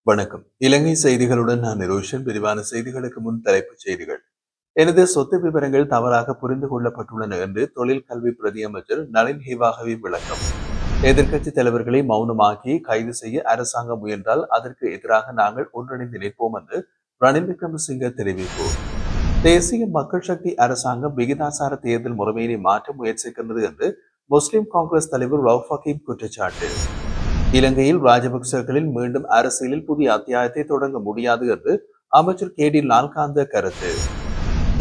வணக்கம். இலங்கை செய்திகளுடன் நான் நிரோஷன். விரிவான செய்திகளுக்கு முன் தலைப்புச் செய்திகள். எனது சொத்து விவரங்கள் தவறாக புரிந்து கொள்ளப்பட்டுள்ளன என்று தொழில் கல்வி பிரதி அமைச்சர் நளின் ஹிவாகவி விளக்கம். எதிர்க்கட்சித் தலைவர்களை மௌனமாக்கி கைது செய்ய அரசாங்கம் முயன்றால் அதற்கு எதிராக நாங்கள் ஒன்றிணைந்து நிற்போம் என்று ரணில் விக்ரமசிங்க தெரிவிப்பு. தேசிய மக்கள் சக்தி அரசாங்கம் விகிதாசார தேர்தல் முறைமையினை மாற்ற முயற்சிக்கின்றது என்று முஸ்லிம் காங்கிரஸ் தலைவர் ரவுஃப் ஹக்கீம் குற்றச்சாட்டு. இலங்கையில் ராஜபக்சர்களில் மீண்டும் அரசியலில் புதிய அத்தியாயத்தை தொடங்க முடியாது என்று அமைச்சர் கே.டி. லால்காந்த கருத்து.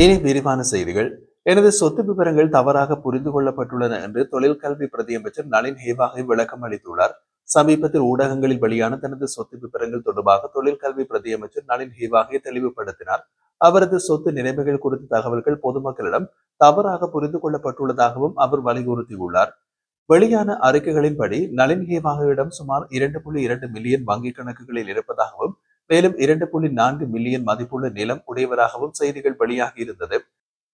இனி விரிவான செய்திகள். எனது சொத்து விவரங்கள் தவறாக புரிந்து கொள்ளப்பட்டுள்ளன என்று தொழில் கல்வி பிரதி அமைச்சர் நளின் ஹேவாகை விளக்கம் அளித்துள்ளார். சமீபத்தில் ஊடகங்களில் வெளியான தனது சொத்து விவரங்கள் தொடர்பாக தொழில் கல்வி பிரதி அமைச்சர் நளின் ஹேவாகை தெளிவுபடுத்தினார். அவரது சொத்து நிலைமைகள் குறித்த தகவல்கள் பொதுமக்களிடம் தவறாக புரிந்து கொள்ளப்பட்டுள்ளதாகவும் அவர் வலியுறுத்தியுள்ளார். வெளியான அறிக்கைகளின்படி நளின் ஹேவாகவிடம் சுமார் 2.2 மில்லியன் வங்கிக் கணக்குகளில் இருப்பதாகவும் மேலும் 2.4 மில்லியன் மதிப்புள்ள நிலம் உடையவராகவும் செய்திகள் வெளியாகி இருந்தது.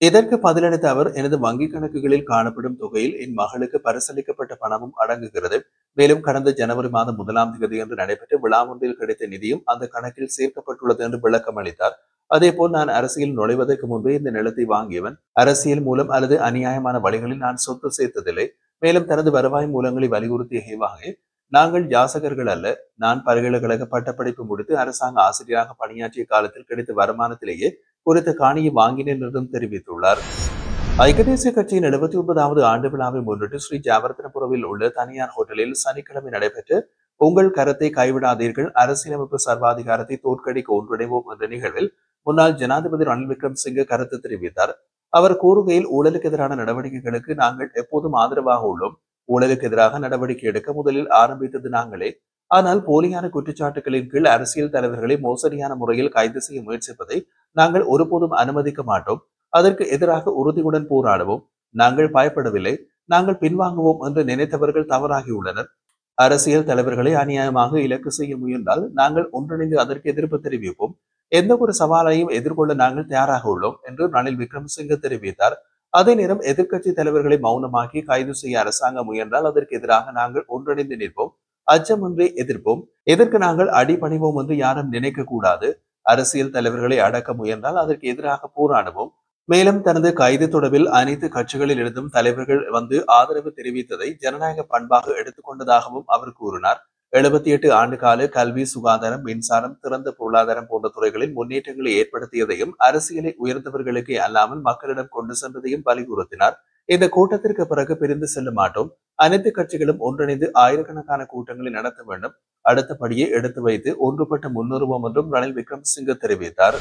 இதற்கு பதிலளித்த அவர், எனது வங்கிக் கணக்குகளில் காணப்படும் தொகையில் என் மகளுக்கு பரிசளிக்கப்பட்ட பணமும் அடங்குகிறது. மேலும் கடந்த ஜனவரி மாதம் 1ஆம் தேதி அன்று நடைபெற்ற விழா ஒன்றில் கிடைத்த நிதியும் அந்த கணக்கில் சேர்க்கப்பட்டுள்ளது என்று விளக்கம் அளித்தார். அதேபோல் நான் அரசியல் நுழைவதற்கு முன்பே இந்த நிலத்தை வாங்கியவன். அரசியல் மூலம் அல்லது அநியாயமான வழிகளில் நான் சொத்து சேர்த்ததில்லை. மேலும் தனது வருவாய் மூலங்களை வலியுறுத்திய ஹேவாகே, நாங்கள் யாசகர்கள் அல்ல. நான் பல்கலைக்கழக பட்டப்படிப்பு முடித்து அரசாங்க ஆசிரியராக பணியாற்றிய காலத்தில் கிடைத்த வருமானத்திலேயே குறித்த காணியை வாங்கினேன் என்றும் தெரிவித்துள்ளார். ஐக்கிய தேசிய கட்சியின் 79வது ஆண்டு விழாவை முன்னிட்டு ஸ்ரீ ஜாவர்தனபுரவில் உள்ள தனியார் ஹோட்டலில் சனிக்கிழமை நடைபெற்ற உங்கள் கரத்தை கைவிடாதீர்கள், அரசியலமைப்பு சர்வாதிகாரத்தை தோற்கடிக்க ஒன்றிணைவோம் என்ற நிகழ்வில் முன்னாள் ஜனாதிபதி ரணில் விக்ரமசிங்கே கருத்து தெரிவித்தார். அவர் கூறுகையில், ஊழலுக்கு எதிரான நடவடிக்கைகளுக்கு நாங்கள் எப்போதும் ஆதரவாக உள்ளோம். ஊழலுக்கு எதிராக நடவடிக்கை எடுக்க முதலில் ஆரம்பித்தது நாங்களே. ஆனால் போலியான குற்றச்சாட்டுகளின் கீழ் அரசியல் தலைவர்களை மோசடியான முறையில் கைது செய்ய முயற்சிப்பதை நாங்கள் ஒருபோதும் அனுமதிக்க மாட்டோம். அதற்கு எதிராக உறுதியுடன் போராடுவோம். நாங்கள் பயப்படவில்லை, நாங்கள் பின்வாங்குவோம் என்று நினைத்தவர்கள் தவறாகியுள்ளனர். அரசியல் தலைவர்களை அநியாயமாக இலக்கு செய்ய முயன்றால் நாங்கள் ஒன்றிணைந்து அதற்கு எதிர்ப்பு தெரிவிப்போம். எந்த ஒரு சவாலையும் எதிர்கொள்ள நாங்கள் தயாராக உள்ளோம் என்று ரணில் விக்ரமசிங்கே தெரிவித்தார். அதே நேரம் எதிர்க்கட்சி தலைவர்களை மௌனமாக்கி கைது செய்ய அரசாங்கம் முயன்றால் அதற்கு எதிராக நாங்கள் ஒன்றிணைந்து நிற்போம். அச்சமின்றி எதிர்ப்போம். இதற்கு நாங்கள் அடிபணிவோம் என்று யாரும் நினைக்க கூடாது. அரசியல் தலைவர்களை அடக்க முயன்றால் அதற்கு எதிராக போராடுவோம். மேலும் தனது கைது தொடர்பில் அனைத்து கட்சிகளில் இருந்தும் தலைவர்கள் வந்து ஆதரவு தெரிவித்ததை ஜனநாயக பண்பாக எடுத்துக்கொண்டதாகவும் அவர் கூறினார். 78 ஆண்டு கால கல்வி, சுகாதாரம், மின்சாரம், திறந்த பொருளாதாரம் போன்ற துறைகளில் முன்னேற்றங்களை ஏற்படுத்தியதையும் அரசியலை உயர்ந்தவர்களுக்கே அல்லாமல் மக்களிடம் கொண்டு சென்றதையும் வலியுறுத்தினார். இந்த கூட்டத்திற்கு பிறகு பிரிந்து செல்ல மாட்டோம். அனைத்து கட்சிகளும் ஒன்றிணைந்து ஆயிரக்கணக்கான கூட்டங்களை நடத்த வேண்டும். அடுத்தபடியே எடுத்து வைத்து ஒன்றுபட்ட முன்னுருவம் என்றும் ரணில் விக்ரமசிங்கே தெரிவித்தார்.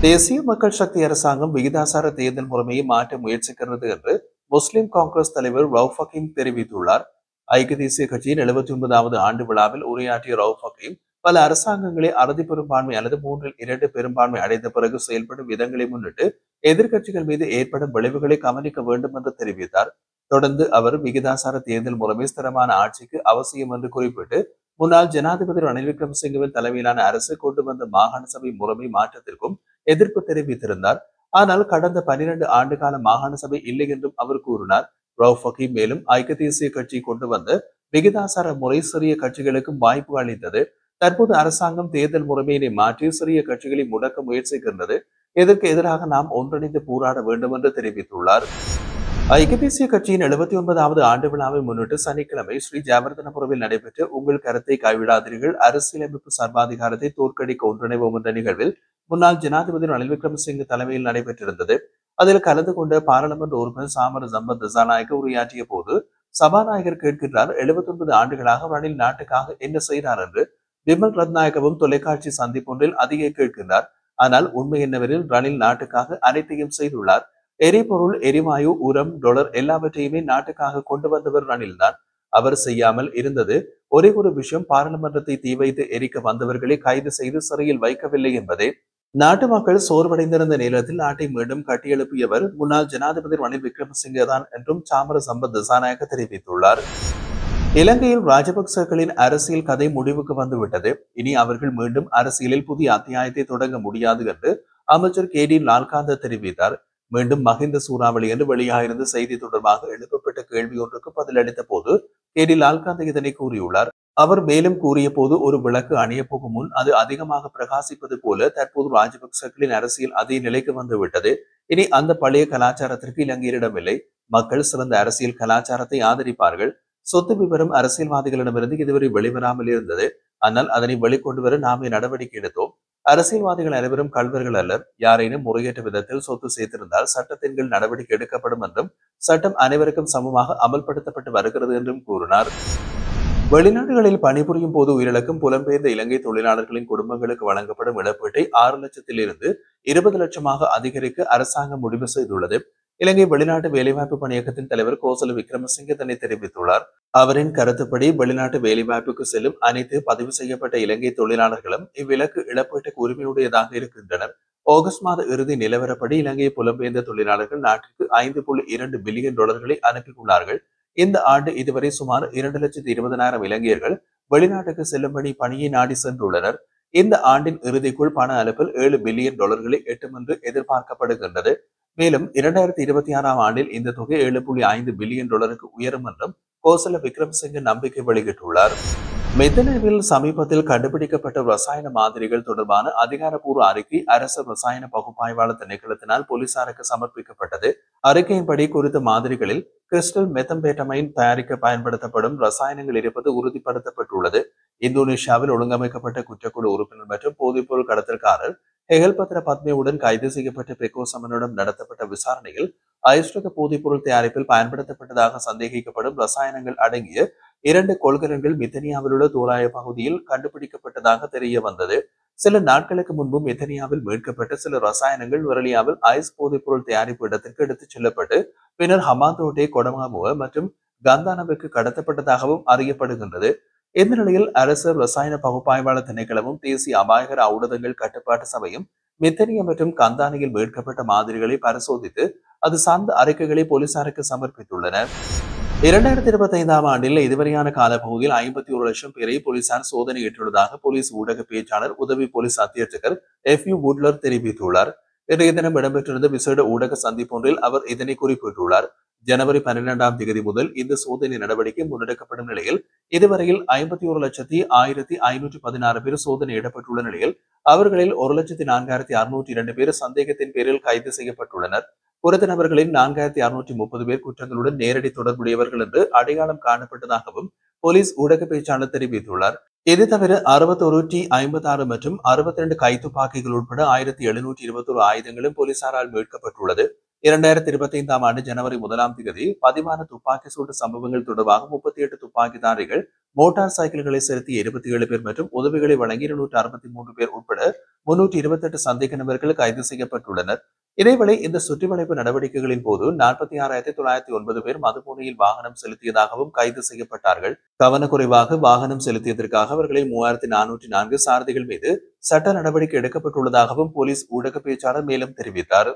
தேசிய மக்கள் சக்தி அரசாங்கம் விகிதாசார தேர்தல் முறைமையை மாற்ற முயற்சிக்கிறது என்று முஸ்லிம் காங்கிரஸ் தலைவர் ரவுஃப் ஹக்கீம் தெரிவித்துள்ளார். ஐக்கிய தேசிய கட்சியின் 79வது ஆண்டு விழாவில் உரையாற்றிய ரவுஃப் ஹக்கீம், பல அரசாங்கங்களை அறுதி பெரும்பான்மை அல்லது 2/3 பெரும்பான்மை அடைந்த பிறகு செயல்படும் விதங்களை முன்னிட்டு எதிர்க்கட்சிகள் மீது ஏற்படும் விளைவுகளை கவனிக்க வேண்டும் என்று தெரிவித்தார். தொடர்ந்து அவர் விகிதாசார தேர்தல் முறைமை ஸ்திரமான ஆட்சிக்கு அவசியம் என்று குறிப்பிட்டு முன்னாள் ஜனாதிபதி ரணில் விக்ரமசிங்கவின் தலைமையிலான அரசு கொண்டு வந்த மாகாண சபை முறைமை மாற்றத்திற்கும் எதிர்ப்பு தெரிவித்திருந்தார். ஆனால் கடந்த 12 ஆண்டு கால மாகாண சபை இல்லை என்றும் அவர் கூறினார். ரவுஃப் ஹக்கீம் மேலும் ஐக்கிய தேசிய கட்சி கொண்டு வந்த விகிதாசார முறை சிறிய கட்சிகளுக்கும் வாய்ப்பு அளித்தது. தற்போது அரசாங்கம் தேர்தல் முறைமையினை மாற்றி சிறிய கட்சிகளை முடக்க முயற்சிக்கின்றது. இதற்கு எதிராக நாம் ஒன்றிணைந்து போராட வேண்டும் என்று தெரிவித்துள்ளார். ஐக்கிய தேசிய கட்சியின் 79வது ஆண்டு விழாவை முன்னிட்டு சனிக்கிழமை ஸ்ரீ ஜாவர்தனபுரவில் நடைபெற்ற உங்கள் கருத்தை கைவிடாதீர்கள், அரசியலமைப்பு சர்வாதிகாரத்தை தோற்கடிக்க ஒன்றிணைவோம் என்ற நிகழ்வில் முன்னாள் ஜனாதிபதி ரணில் விக்ரமசிங்கே தலைமையில் நடைபெற்றிருந்தது. அதில் கலந்து கொண்ட பாராளுமன்ற உறுப்பினர் சாமர சம்பத் திசாநாயக்க உரையாற்றிய போது, சபாநாயகர் கேட்கின்றார், 79 ஆண்டுகளாக ரணில் நாட்டுக்காக என்ன செய்தார் என்று. விமல் ரத்நாயக்கவும் தொலைக்காட்சி சந்திப்பொன்றில் அதிக கேட்கின்றார். ஆனால் உண்மை என்னவெனில் ரணில் நாட்டுக்காக அனைத்தையும் செய்துள்ளார். எரிபொருள், எரிவாயு, உரம், டொலர் எல்லாவற்றையுமே நாட்டுக்காக கொண்டு வந்தவர் ரணில் தான். அவர் செய்யாமல் இருந்தது ஒரே ஒரு விஷயம், பாராளுமன்றத்தை தீ வைத்து எரிக்க வந்தவர்களை கைது செய்து சிறையில் வைக்கவில்லை என்பதே. நாட்டு மக்கள் சோர்வடைந்திருந்த நேரத்தில் நாட்டை மீண்டும் கட்டியெழுப்பியவர் முன்னாள் ஜனாதிபதி ரணில் விக்ரமசிங்கே தான் என்றும் சாமர சம்பத் திசாநாயக்க தெரிவித்துள்ளார். இலங்கையில் ராஜபக்சர்களின் அரசியல் கதை முடிவுக்கு வந்துவிட்டது. இனி அவர்கள் மீண்டும் அரசியலில் புதிய அத்தியாயத்தை தொடங்க முடியாது என்று அமைச்சர் கே.டி. லால்காந்த தெரிவித்தார். மீண்டும் மஹிந்த சூறாவளி என்று வெளியாகிருந்த செய்தி தொடர்பாக எழுப்பப்பட்ட கேள்வி ஒன்றுக்கு பதிலளித்த போது கே.டி. லால்காந்த் இதனை கூறியுள்ளார். அவர் மேலும் கூறிய போது, ஒரு விளக்கு அணைய போகும் முன் அது அதிகமாக பிரகாசிப்பது போல தற்போது ராஜபக்சர்களின் அரசியல் அதே நிலைக்கு வந்துவிட்டது. இனி அந்த பழைய கலாச்சாரத்திற்கு இலங்கையரிடமில்லை. மக்கள் சிறந்த அரசியல் கலாச்சாரத்தை ஆதரிப்பார்கள். சொத்து விவரம் அரசியல்வாதிகளிடமிருந்து இதுவரை வெளிவராமல் இருந்தது. ஆனால் அதனை வெளிக்கொண்டு வர நாமே நடவடிக்கை எடுத்தோம். அரசியல்வாதிகள் அனைவரும் கள்வர்கள் அல்லர். யாரேனும் முறையற்ற விதத்தில் சொத்து சேர்த்திருந்தால் சட்டத்தின் கீழ் நடவடிக்கை எடுக்கப்படும் என்றும், சட்டம் அனைவருக்கும் சமமாக அமல்படுத்தப்பட்டு வருகிறது என்றும் கூறினார். வெளிநாடுகளில் பணிபுரியும் போது உயிரிழக்கும் புலம்பெயர்ந்த இலங்கை தொழிலாளர்களின் குடும்பங்களுக்கு வழங்கப்படும் இழப்பீட்டை 6 லட்சத்திலிருந்து 20 லட்சமாக அதிகரிக்க அரசாங்கம் முடிவு செய்துள்ளது. இலங்கை வெளிநாட்டு வேலைவாய்ப்பு பணியகத்தின் தலைவர் கோசல விக்ரமசிங்க இதனை தெரிவித்துள்ளார். அவரின் கருத்துப்படி வெளிநாட்டு வேலைவாய்ப்புக்கு செல்லும் அனைத்து பதிவு செய்யப்பட்ட இலங்கை தொழிலாளர்களும் இவ்விலக்கு இழப்பீட்டுக்கு உரிமையுடையதாக இருக்கின்றனர். ஆகஸ்ட் மாத இறுதி நிலவரப்படி இலங்கை புலம்பெயர்ந்த தொழிலாளர்கள் நாட்டிற்கு 5.2 பில்லியன் டாலர்களை அனுப்பியுள்ளார்கள். இந்த ஆண்டு இதுவரை சுமார் 2,20,000 இலங்கையர்கள் வெளிநாட்டுக்கு செல்லும்படி பணியை நாடி சென்றுள்ளனர். இந்த ஆண்டின் இறுதிக்குள் பண அனுப்பல் 7 பில்லியன் டாலர்களை எட்டும் என்று எதிர்பார்க்கப்படுகின்றது. மேலும் 2026ஆம் ஆண்டில் இந்த தொகை 7.5 பில்லியன் டாலருக்கு உயரும் என்றும் கோசல விக்ரமசிங்க நம்பிக்கை வெளியிட்டுள்ளார். மெத்தனவில் சமீபத்தில் கண்டுபிடிக்கப்பட்ட ரசாயன மாதிரிகள் தொடர்பான அதிகாரப்பூர்வ அறிக்கை அரசு ரசாயன பகுப்பாய்வாளர் திணைக்களத்தினால் போலீசாருக்கு சமர்ப்பிக்கப்பட்டது. அறிக்கையின்படி குறித்த மாதிரிகளில் கிறிஸ்டல் மெத்தம்பேட்டமைன் தயாரிக்க பயன்படுத்தப்படும் ரசாயனங்கள் இருப்பது உறுதிப்படுத்தப்பட்டுள்ளது. இந்தோனேஷியாவில் ஒழுங்கமைக்கப்பட்ட குற்றக்குழு உறுப்பினர் மற்றும் போதைப்பொருள் கடத்தல்காரர் ஹெகல்பத்ர பத்மேவுடன் கைது செய்யப்பட்ட பெக்கோ சமனுடன் நடத்தப்பட்ட விசாரணையில் ஐஸ்ரக போதைப்பொருள் தயாரிப்பில் பயன்படுத்தப்பட்டதாக சந்தேகிக்கப்படும் ரசாயனங்கள் அடங்கிய 2 கொள்கலன்கள் மித்தனியாவில் உள்ள தோராய பகுதியில் கண்டுபிடிக்கப்பட்டதாக தெரிய வந்தது. சில நாட்களுக்கு முன்பு மித்தனியாவில் மீட்கப்பட்ட சில ரசாயனங்கள் வரலியாவில் ஐஸ் போதைப்பொருள் தயாரிப்பு இடத்திற்கு எடுத்துச் செல்லப்பட்டு பின்னர் ஹமாந்தோட்டே, கொடமாமுவ மற்றும் கந்தானவுக்கு கடத்தப்பட்டதாகவும் அறியப்படுகின்றது. இந்த நிலையில் அரசு ரசாயன பகுப்பாய்வாளர் திணைக்களமும் தேசிய அபாயகர ஊடகங்கள் கட்டுப்பாட்டு சபையும் மித்தனியா மற்றும் கந்தானியில் மீட்கப்பட்ட மாதிரிகளை பரிசோதித்து அது சார்ந்த அறிக்கைகளை போலீசாருக்கு சமர்ப்பித்துள்ளனர். 2025ஆம் ஆண்டில் இதுவரையான காலப்பகுதியில் 51 லட்சம் பேரை போலீசார் சோதனையிட்டுள்ளதாக போலீஸ் ஊடக பேச்சாளர் உதவி போலீஸ் அத்தியட்சகர் FU வுட்லர் தெரிவித்துள்ளார். இன்றைய தினம் இடம்பெற்றிருந்த விசேட ஊடக சந்திப்பொன்றில் அவர் இதனை குறிப்பிட்டுள்ளார். ஜனவரி 12ஆம் தேதி முதல் இந்த சோதனை நடவடிக்கை முன்னெடுக்கப்படும் நிலையில் இதுவரையில் 51,1516 பேர் சோதனையிடப்பட்டுள்ள நிலையில் அவர்களில் 1,04,602 பேர் சந்தேகத்தின் பேரில் கைது செய்யப்பட்டுள்ளனர். குறித்த நபர்களின் 4,630 பேர் குற்றங்களுடன் நேரடி தொடர்புடையவர்கள் என்று அடையாளம் காணப்பட்டதாகவும் போலீஸ் ஊடக பேச்சாளர் தெரிவித்துள்ளார். இது தவிர 61 T-56 மற்றும் 62 கைத்துப்பாக்கிகள் உட்பட 1,721 ஆயுதங்களும் போலீசாரால் மீட்கப்பட்டுள்ளது. 2025ஆம் ஆண்டு ஜனவரி 1ஆம் தேதி பதிவான துப்பாக்கி சூட்டு சம்பவங்கள் தொடர்பாக 38 துப்பாக்கிதாரிகள், மோட்டார் சைக்கிள்களை செலுத்திய 27 பேர் மற்றும் உதவிகளை வழங்கி 263 பேர் உட்பட 328 சந்தேக நபர்கள் கைது செய்யப்பட்டுள்ளனர். இதேவேளை இந்த சுற்றிவளைப்பு நடவடிக்கைகளின் போது 46,909 பேர் மதுபோதையில் வாகனம் செலுத்தியதாகவும் கைது செய்யப்பட்டார்கள். கவனக்குறைவாக வாகனம் செலுத்தியதற்காக அவர்களில் 3,404 சாரதிகள் மீது சட்ட நடவடிக்கை எடுக்கப்பட்டுள்ளதாகவும் போலீஸ் ஊடக பேச்சாளர் மேலும் தெரிவித்தார்.